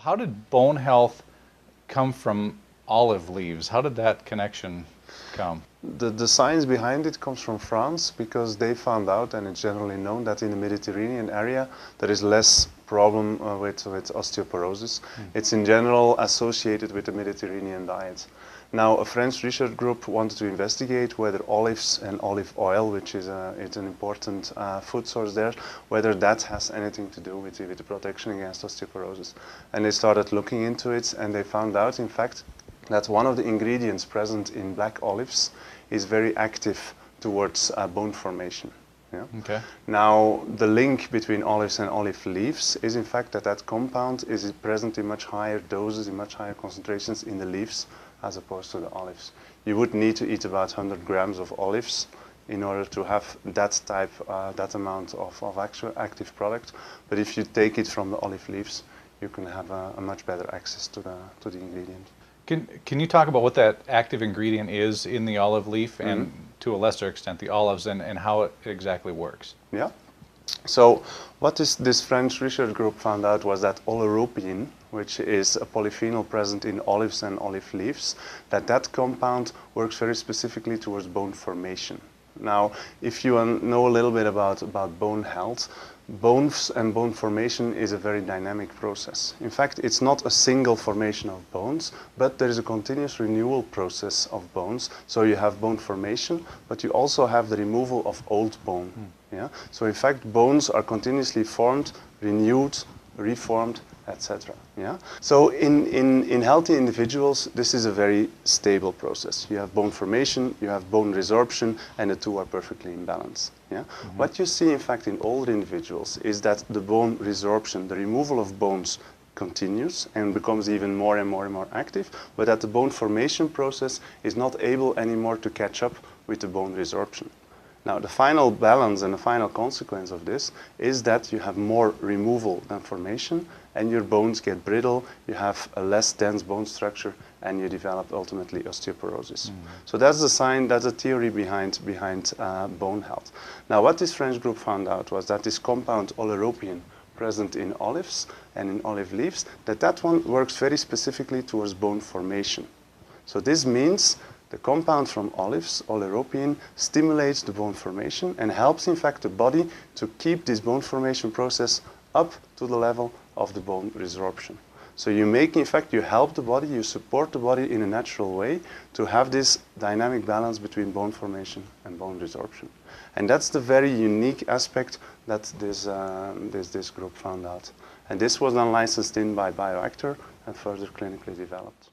How did bone health come from olive leaves? How did that connection come? The science behind it comes from France because they found out, and it's generally known, that in the Mediterranean area there is less problem with osteoporosis. It's in general associated with the Mediterranean diet. Now, a French research group wanted to investigate whether olives and olive oil, which is it's an important food source there, whether that has anything to do with the protection against osteoporosis. And they started looking into it, and they found out, in fact, that one of the ingredients present in black olives is very active towards bone formation. Yeah? Okay. Now, the link between olives and olive leaves is in fact that compound is present in much higher doses, in much higher concentrations in the leaves as opposed to the olives. You would need to eat about 100 grams of olives in order to have that type, that amount of actual active product. But if you take it from the olive leaves, you can have a much better access to the ingredient. Can you talk about what that active ingredient is in the olive leaf and to a lesser extent the olives and how it exactly works? Yeah. So what this French research group found out was that oleuropein, which is a polyphenol present in olives and olive leaves, that compound works very specifically towards bone formation. Now, if you know a little bit about bone health, bones and bone formation is a very dynamic process. In fact, it's not a single formation of bones, but there is a continuous renewal process of bones. So you have bone formation, but you also have the removal of old bone. Yeah? So in fact, bones are continuously formed, renewed, reformed, etc. Yeah? So in healthy individuals, this is a very stable process. You have bone formation, you have bone resorption, and the two are perfectly in balance. Yeah? What you see, in fact, in older individuals is that the bone resorption, the removal of bones, continues and becomes even more and more and more active, but that the bone formation process is not able anymore to catch up with the bone resorption. Now, the final balance and the final consequence of this is that you have more removal than formation, and your bones get brittle, you have a less dense bone structure, and you develop ultimately osteoporosis. So that's the sign, that's the theory behind bone health. Now, what this French group found out was that this compound oleuropein present in olives and in olive leaves, that one works very specifically towards bone formation. So this means the compound from olives, oleuropein, stimulates the bone formation and helps, in fact, the body to keep this bone formation process up to the level of the bone resorption. So you make, in fact, you help the body, you support the body in a natural way to have this dynamic balance between bone formation and bone resorption. And that's the very unique aspect that this group found out. And this was then licensed in by Bioactor and further clinically developed.